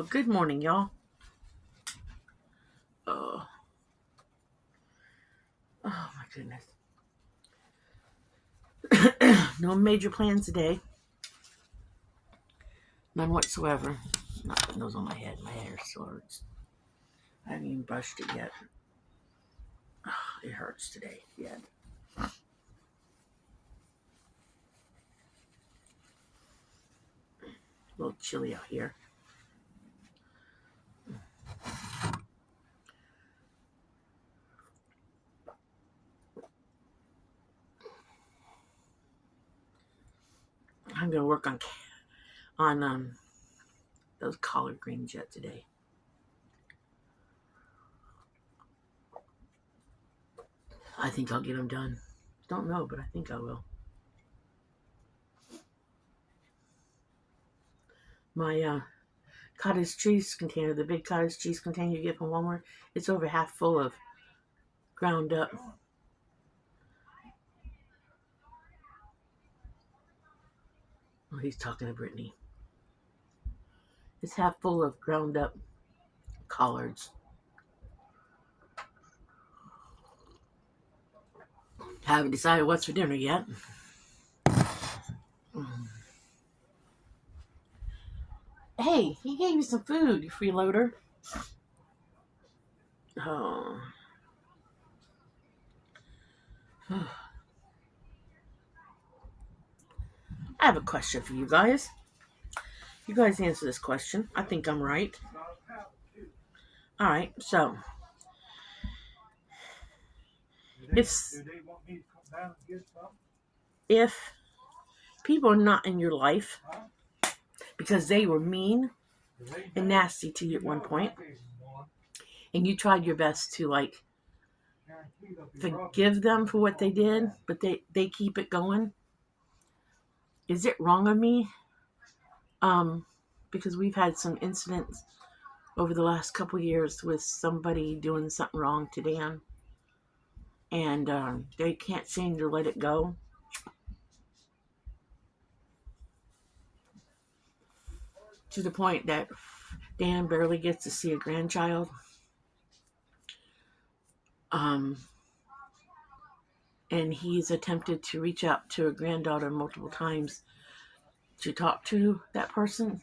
Well, good morning, y'all. Oh, oh my goodness. No major plans today. None whatsoever. Not putting those on my head. My hair still hurts. I haven't even brushed it yet. Oh, it hurts today. Yeah. A little chilly out here. I'm gonna work on those collard greens yet today. I think I'll get them done. Don't know, but I think I will. My cottage cheese container, the big cottage cheese container you get from Walmart, it's over half full of ground up. Oh, he's talking to Brittany. It's half full of ground up collards. Haven't decided what's for dinner yet. Hey, he gave you some food, you freeloader. Oh. I have a question for you guys. You guys answer this question. I think I'm right. Alright, so if people are not in your life because they were mean and nasty to you at one point, and you tried your best to forgive them for what they did, but they keep it going, is it wrong of me? Because we've had some incidents over the last couple of years with somebody doing something wrong to Dan, and they can't seem to let it go. To the point that Dan barely gets to see a grandchild. And he's attempted to reach out to a granddaughter multiple times to talk to that person,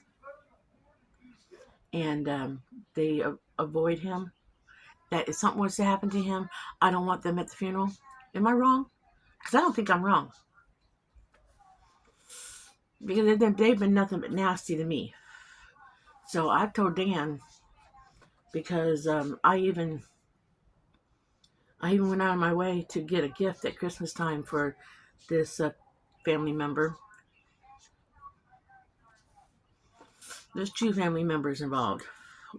and they avoid him. That if something was to happen to him, I don't want them at the funeral. Am I wrong? Because I don't think I'm wrong. Because they've been nothing but nasty to me. So I told Dan, because I even went out of my way to get a gift at Christmas time for this family member. There's two family members involved.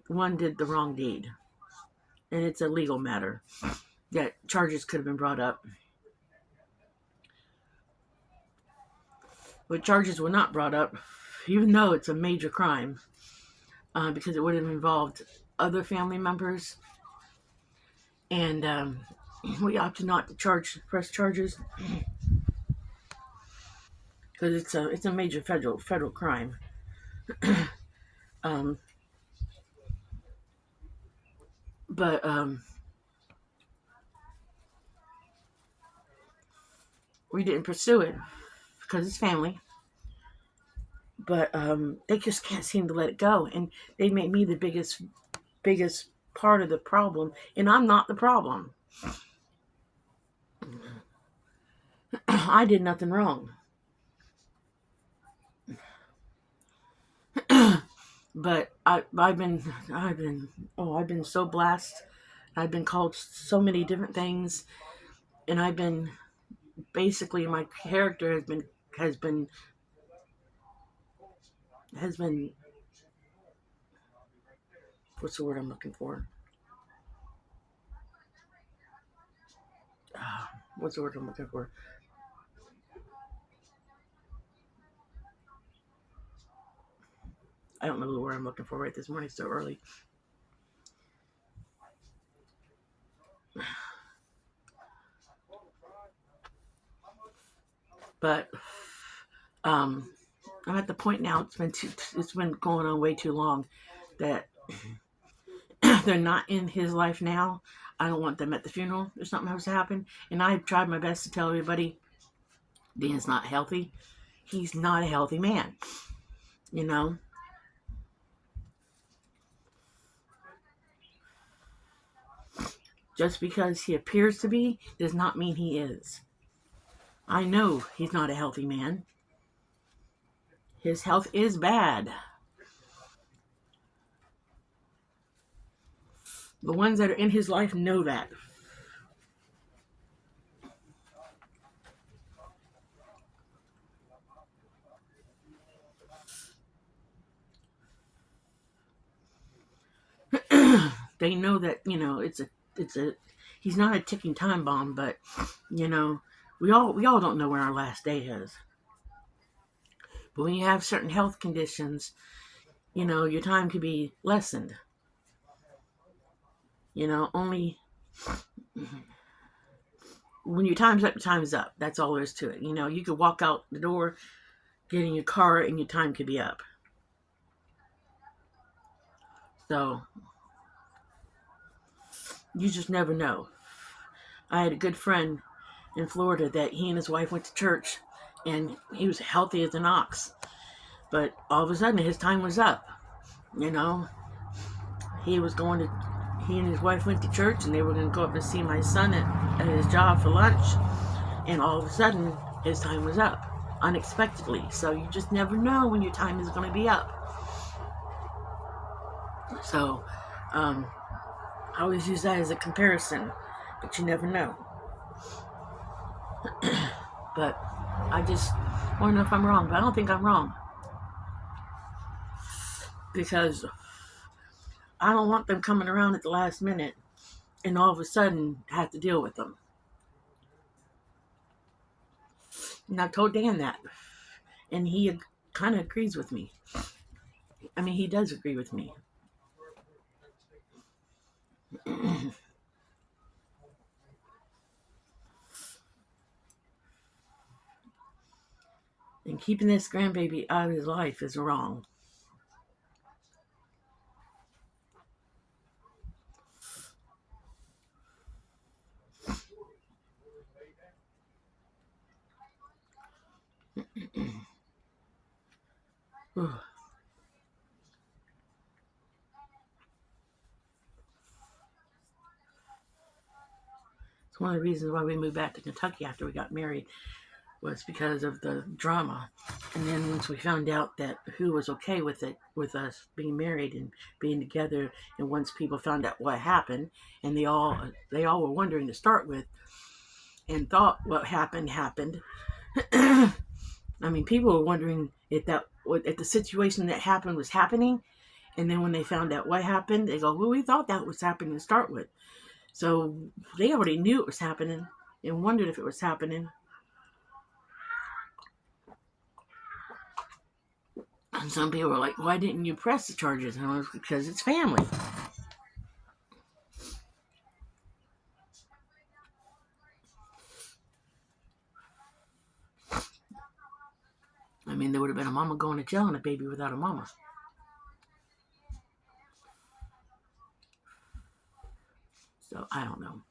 One did the wrong deed, and it's a legal matter that charges could have been brought up. But charges were not brought up, even though it's a major crime, because it would have involved other family members. And we opted not to press charges because it's a major federal crime. But we didn't pursue it because it's family. But they just can't seem to let it go, and they made me the biggest part of the problem, and I'm not the problem. I did nothing wrong. But I've been so blessed. I've been called so many different things, and I've been basically, my character has been what's the word I'm looking for? What's the word I'm looking for? I don't know the word I'm looking for right this morning. It's so early. But I'm at the point now. It's been going on way too long that they're not in his life now. I don't want them at the funeral if something else to happen. And I've tried my best to tell everybody Dan's not healthy. He's not a healthy man. You know? Just because he appears to be does not mean he is. I know he's not a healthy man. His health is bad. The ones that are in his life know that. They know that, he's not a ticking time bomb, but we all don't know when our last day is. But when you have certain health conditions, your time could be lessened. Only when your time's up, your time's up. That's all there is to it. You could walk out the door, get in your car, and your time could be up. So you just never know. I had a good friend in Florida that he and his wife went to church, and he was healthy as an ox. But all of a sudden, his time was up. He and his wife went to church, and they were going to go up and see my son at his job for lunch. And all of a sudden, his time was up, unexpectedly. So you just never know when your time is going to be up. So, I always use that as a comparison, but you never know. But I just want to know if I'm wrong, but I don't think I'm wrong. Because I don't want them coming around at the last minute and all of a sudden have to deal with them. And I told Dan that. And he kind of agrees with me. I mean, he does agree with me. And keeping this grandbaby out of his life is wrong. It's one of the reasons why we moved back to Kentucky after we got married, was because of the drama. And then once we found out that who was okay with it, with us being married and being together, and once people found out what happened, and they all were wondering to start with, and thought what happened. I mean, people were wondering if the situation that happened was happening, and then when they found out what happened, they go, "Well, we thought that was happening to start with." So they already knew it was happening and wondered if it was happening. And some people were like, "Why didn't you press the charges?" And I was, because it's family. I mean, there would have been a mama going to jail and a baby without a mama. So I don't know.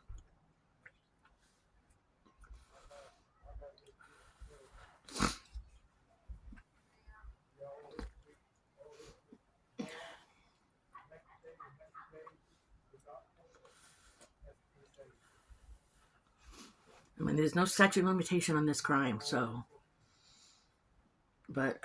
I mean, there's no statute of limitation on this crime, so. But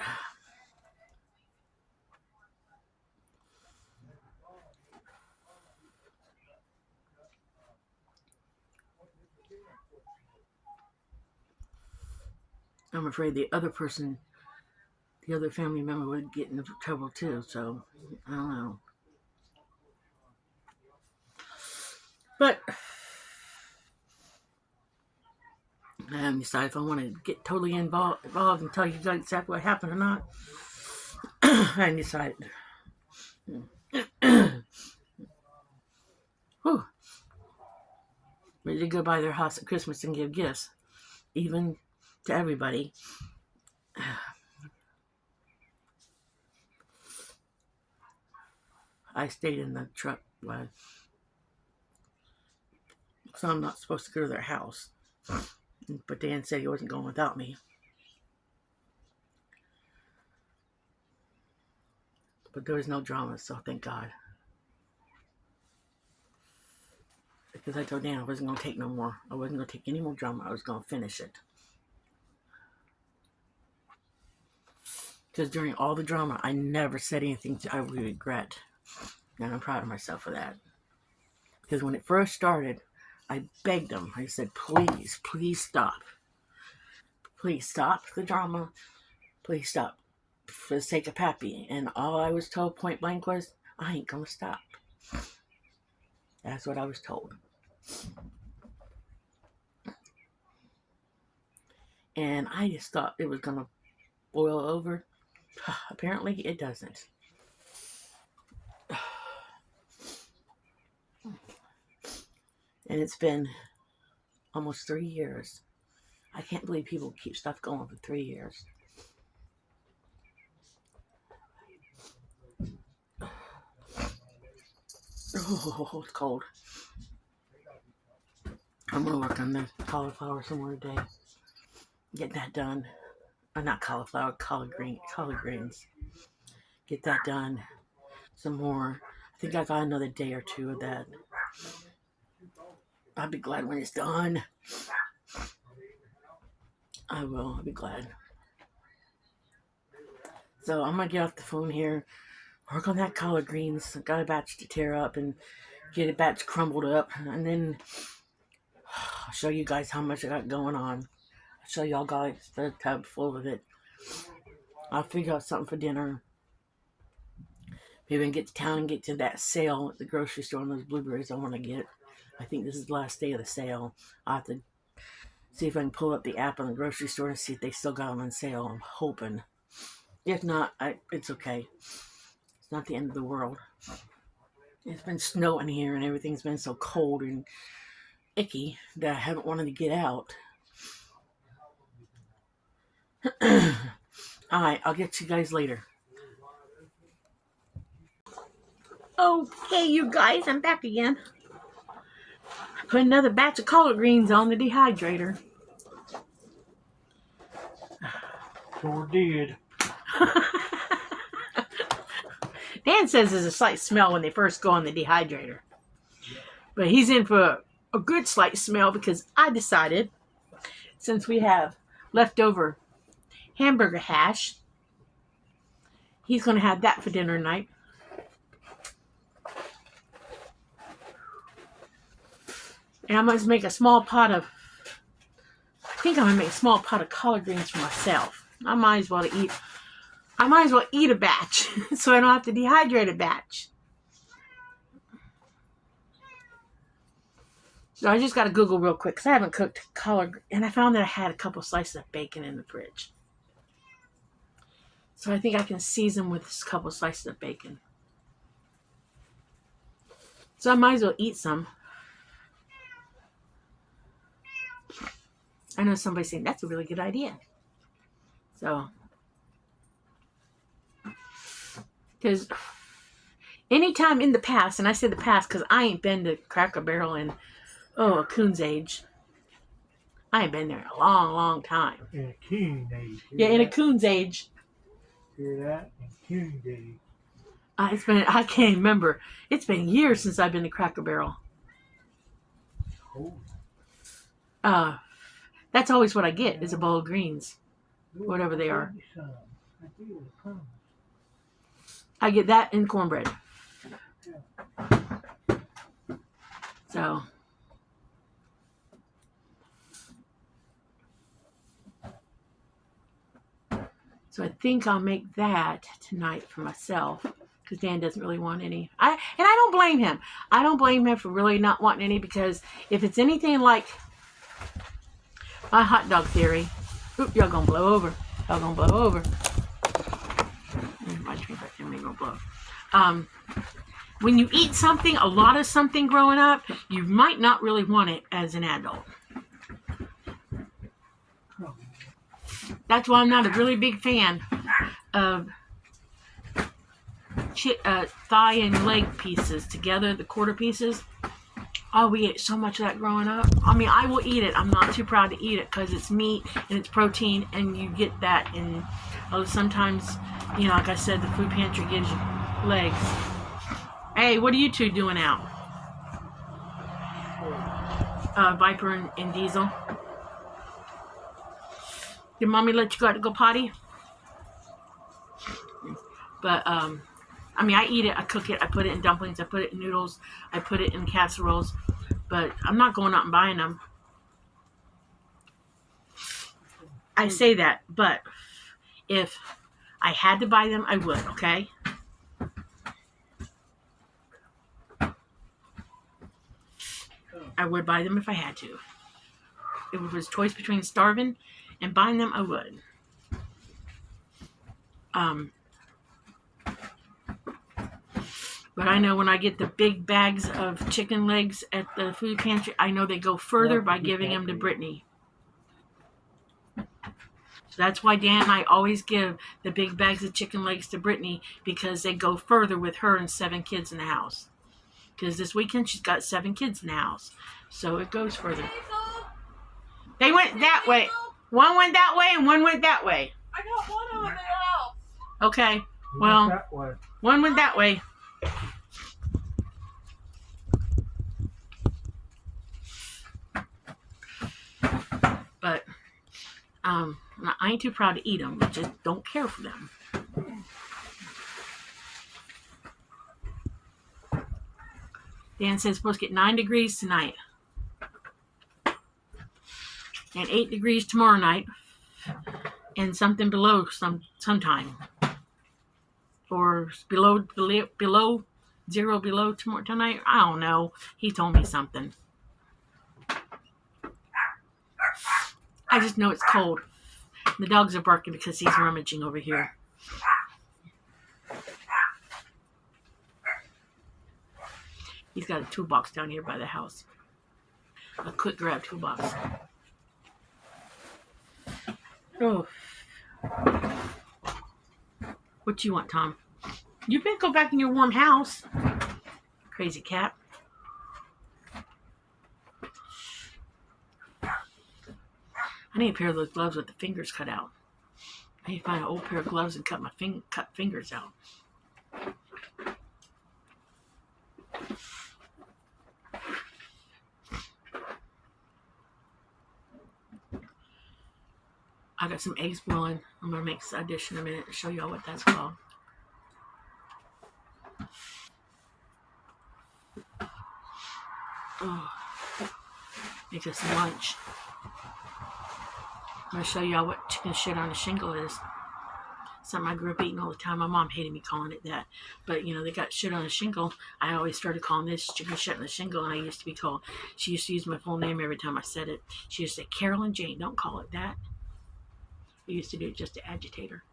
I'm afraid the other family member would get into trouble too, so I don't know. But I haven't decided if I want to get totally involved and tell you guys exactly what happened or not. I haven't decided. Whew. Ready to go by their house at Christmas and give gifts, even to everybody. I stayed in the truck, so I'm not supposed to go to their house. But Dan said he wasn't going without me. But there was no drama, so thank God. Because I told Dan I wasn't going to take no more. I wasn't going to take any more drama. I was going to finish it. Because during all the drama, I never said anything I would regret. And I'm proud of myself for that. Because when it first started, I begged him. I said, please, please stop. Please stop the drama. Please stop. For the sake of Pappy. And all I was told point blank was, I ain't going to stop. That's what I was told. And I just thought it was going to boil over. Apparently, it doesn't. And it's been almost 3 years. I can't believe people keep stuff going for 3 years. Oh, it's cold. I'm going to work on the cauliflower some more today. Get that done. Not cauliflower, collard greens. Get that done. Some more. I think I got another day or two of that. I'll be glad when it's done. I will. I'll be glad. So I'm going to get off the phone here. Work on that collard greens. I got a batch to tear up and get a batch crumbled up. And then I'll show you guys how much I got going on. I'll show y'all guys the tub full of it. I'll figure out something for dinner. Maybe I can get to town and get to that sale at the grocery store on those blueberries I want to get. I think this is the last day of the sale. I'll have to see if I can pull up the app on the grocery store and see if they still got them on sale. I'm hoping. If not, it's okay. It's not the end of the world. It's been snowing here and everything's been so cold and icky that I haven't wanted to get out. Alright, I'll get you guys later. Okay, you guys, I'm back again. Put another batch of collard greens on the dehydrator. Sure did. Dan says there's a slight smell when they first go on the dehydrator. But he's in for a good slight smell because I decided, since we have leftover hamburger hash, he's going to have that for dinner tonight. And I'm going to make a small pot of, I think I'm going to make a small pot of collard greens for myself. I might as well eat a batch so I don't have to dehydrate a batch. So I just got to Google real quick because I haven't cooked collard, and I found that I had a couple slices of bacon in the fridge. So I think I can season with a couple slices of bacon. So I might as well eat some. I know somebody's saying that's a really good idea. So, because anytime in the past, and I say the past because I ain't been to Cracker Barrel in, a coon's age. I ain't been there in a long, long time. In a coon age. Yeah, in a coon's age. Hear that? In coon age. I can't remember. It's been years since I've been to Cracker Barrel. Oh. That's always what I get is a bowl of greens. Whatever they are. I get that and cornbread. So I think I'll make that tonight for myself because Dan doesn't really want any. I don't blame him. I don't blame him for really not wanting any because if it's anything like my hot dog theory, y'all gonna blow over. Y'all gonna blow over. My drink right there ain't gonna blow. When you eat something, a lot of something growing up, you might not really want it as an adult. That's why I'm not a really big fan of thigh and leg pieces together, the quarter pieces. Oh, we ate so much of that growing up. I mean, I will eat it. I'm not too proud to eat it because it's meat and it's protein, and you get that. And sometimes, like I said, the food pantry gives you legs. Hey, what are you two doing out? Viper and Diesel. Did mommy let you go out to go potty? But, I mean, I eat it, I cook it, I put it in dumplings, I put it in noodles, I put it in casseroles, but I'm not going out and buying them. I say that, but if I had to buy them, I would, okay? I would buy them if I had to. If it was a choice between starving and buying them, I would. But I know when I get the big bags of chicken legs at the food pantry, I know they go further by giving them to Brittany. So that's why Dan and I always give the big bags of chicken legs to Brittany, because they go further with her and 7 kids in the house. Because this weekend she's got 7 kids in the house. So it goes further. They went that way. One went that way and one went that way. I got one over in the house. Okay. Well, that way. one went that way. But I ain't too proud to eat them. I just don't care for them. Dan says it's supposed to get 9 degrees tonight. And 8 degrees tomorrow night. And something below sometime. Or below 0 below tomorrow tonight. I don't know. He told me something. I just know it's cold. The dogs are barking because he's rummaging over here. He's got a toolbox down here by the house. A quick grab toolbox. Oh. What you want, Tom? You better go back in your warm house. Crazy cat. I need a pair of those gloves with the fingers cut out. I need to find an old pair of gloves and cut fingers out. I got some eggs boiling. I'm going to make a dish in a minute and show y'all what that's called. Oh, make us some lunch. I'm going to show y'all what chicken shit on a shingle is. Something I grew up eating all the time. My mom hated me calling it that. But, they got shit on a shingle. I always started calling this chicken shit on a shingle, and I used to be told, she used to use my full name every time I said it. She used to say, Carolyn Jane, don't call it that. I used to do it just to agitate her.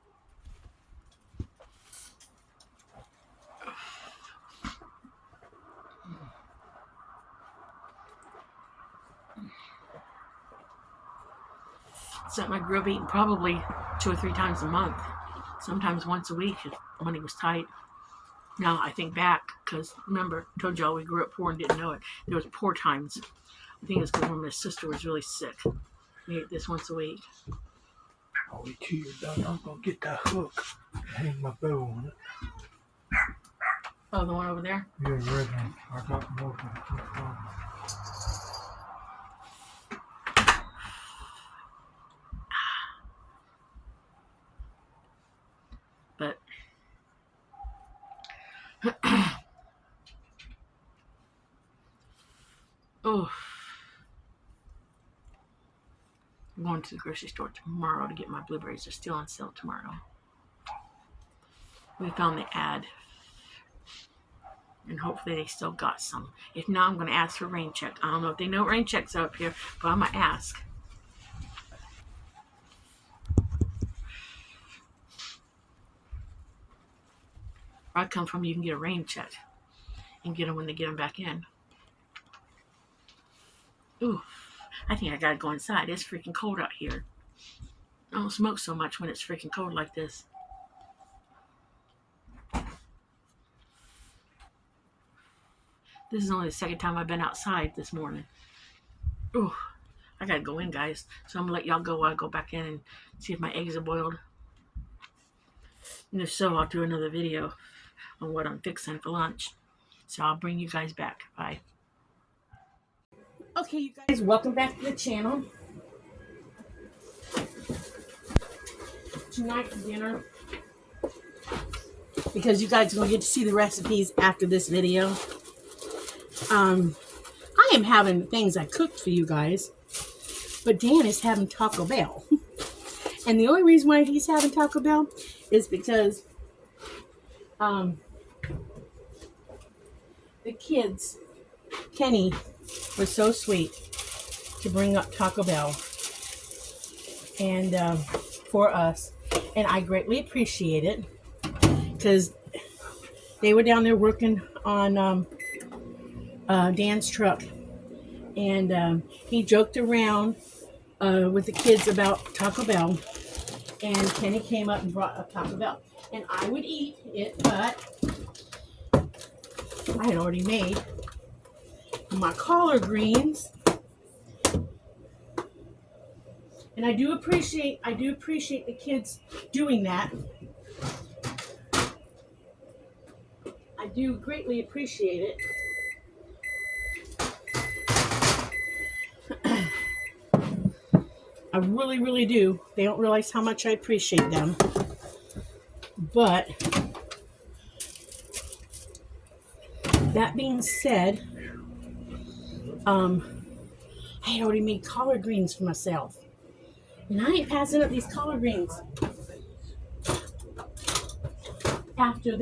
Something I grew up eating probably 2 or 3 times a month. Sometimes once a week if money was tight. Now I think back, because remember, I told y'all we grew up poor and didn't know it. There was poor times. I think it's because when my sister was really sick. We ate this once a week. Oh, wait till you're done. I'm going to get that hook and hang my bow on it. Oh, the one over there? Yeah, right now. I got more than But oh, I'm going to the grocery store tomorrow to get my blueberries. They're still on sale tomorrow. We found the ad, and hopefully they still got some. If not, I'm going to ask for rain check. I don't know if they know rain checks are up here, but I'm going to ask. Where I come from, you can get a rain check and get them when they get them back in. Ooh, I think I gotta go inside. It's freaking cold out here. I don't smoke so much when it's freaking cold like this. This is only the second time I've been outside this morning. Ooh, I gotta go in, guys. So I'm gonna let y'all go while I go back in and see if my eggs are boiled. And if so, I'll do another video on what I'm fixing for lunch. So I'll bring you guys back. Bye. Okay, you guys, welcome back to the channel. Tonight for dinner, because you guys are going to get to see the recipes after this video. I am having things I cooked for you guys, but Dan is having Taco Bell. And the only reason why he's having Taco Bell is because the kids, Kenny, was so sweet to bring up Taco Bell and for us, and I greatly appreciate it, because they were down there working on Dan's truck, and he joked around with the kids about Taco Bell, and Kenny came up and brought up Taco Bell, and I would eat it, but I had already made my collard greens, and I do appreciate the kids doing that. I do greatly appreciate it. I really, really do. They don't realize how much I appreciate them. But that being said, I had already made collard greens for myself. And I ain't passing up these collard greens after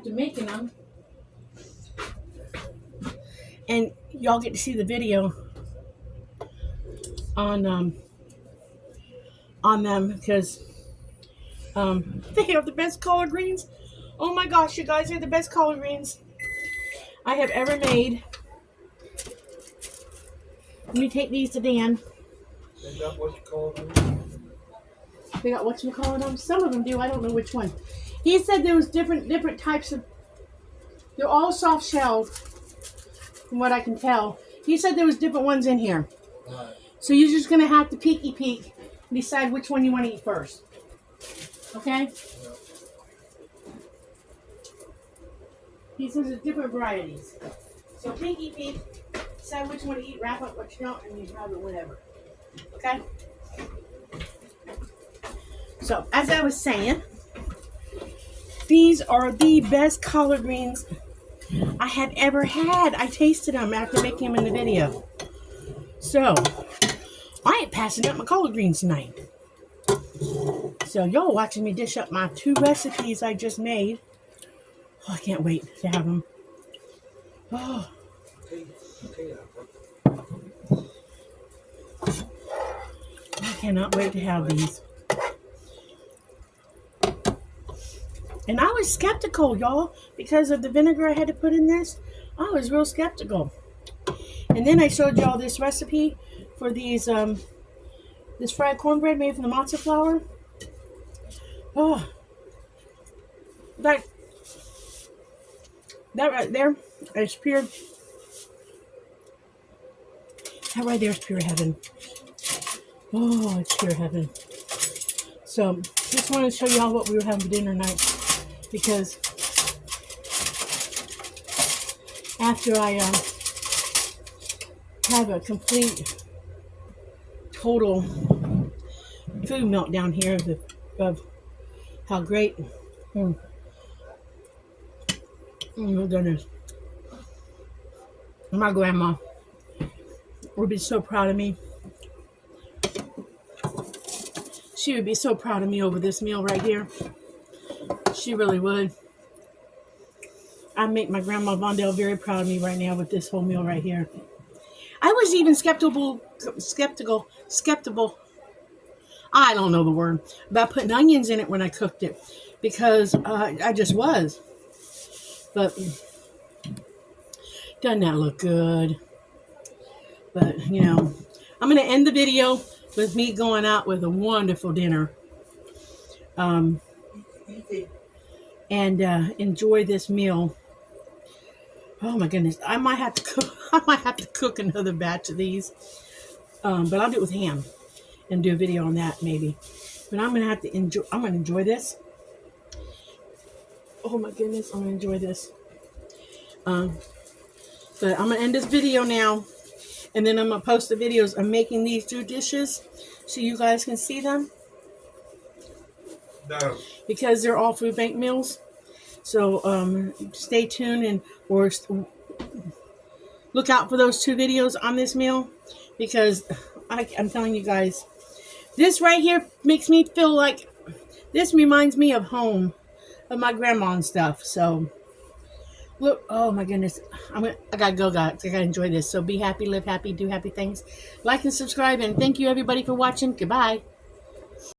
making them. And y'all get to see the video on them, because they have the best collard greens. Oh my gosh, you guys, they're the best collard greens I have ever made. Let me take these to Dan. They got what you call them? They got whatchamacallit. Some of them do. I don't know which one. He said there was different types of. They're all soft shelled, from what I can tell. He said there was different ones in here. Right. So you're just gonna have to peek and decide which one you want to eat first. Okay? Yeah. He says there's different varieties. So peek, decide which one to eat, wrap up what you don't, and you grab it whatever. Okay? So, as I was saying, these are the best collard greens I have ever had. I tasted them after making them in the video. So, I ain't passing up my collard greens tonight. So, y'all watching me dish up my 2 recipes I just made. Oh, I can't wait to have them. Oh. I cannot wait to have these. And I was skeptical, y'all, because of the vinegar I had to put in this. I was real skeptical. And then I showed y'all this recipe for these, this fried cornbread made from the matzo flour. Oh, that right there is pure. That right there is pure heaven. Oh, it's pure heaven. So, just wanted to show y'all what we were having for dinner tonight, because after I have a complete, total food meltdown here of how great. Oh my goodness. My grandma would be so proud of me. She would be so proud of me over this meal right here. She really would. I make my grandma Vondell very proud of me right now with this whole meal right here. I was even skeptical. I don't know the word about putting onions in it when I cooked it, because I just was. But doesn't that look good? But you know, I'm gonna end the video with me going out with a wonderful dinner. And enjoy this meal Oh my goodness, I might have to cook. I might have to cook another batch of these, but I'll do it with ham and do a video on that maybe. But I'm gonna have to enjoy. I'm gonna enjoy this. Oh my goodness, I'm gonna enjoy this. But I'm gonna end this video now, and then I'm gonna post the videos of making these 2 dishes so you guys can see them. No. Because they're all food bank meals. So stay tuned and or look out for those 2 videos on this meal, because I'm telling you guys, this right here makes me feel like, this reminds me of home, of my grandma and stuff. So look, oh my goodness, I gotta go, guys. I gotta enjoy this. So be happy, live happy, do happy things. Like and subscribe, and thank you everybody for watching. Goodbye.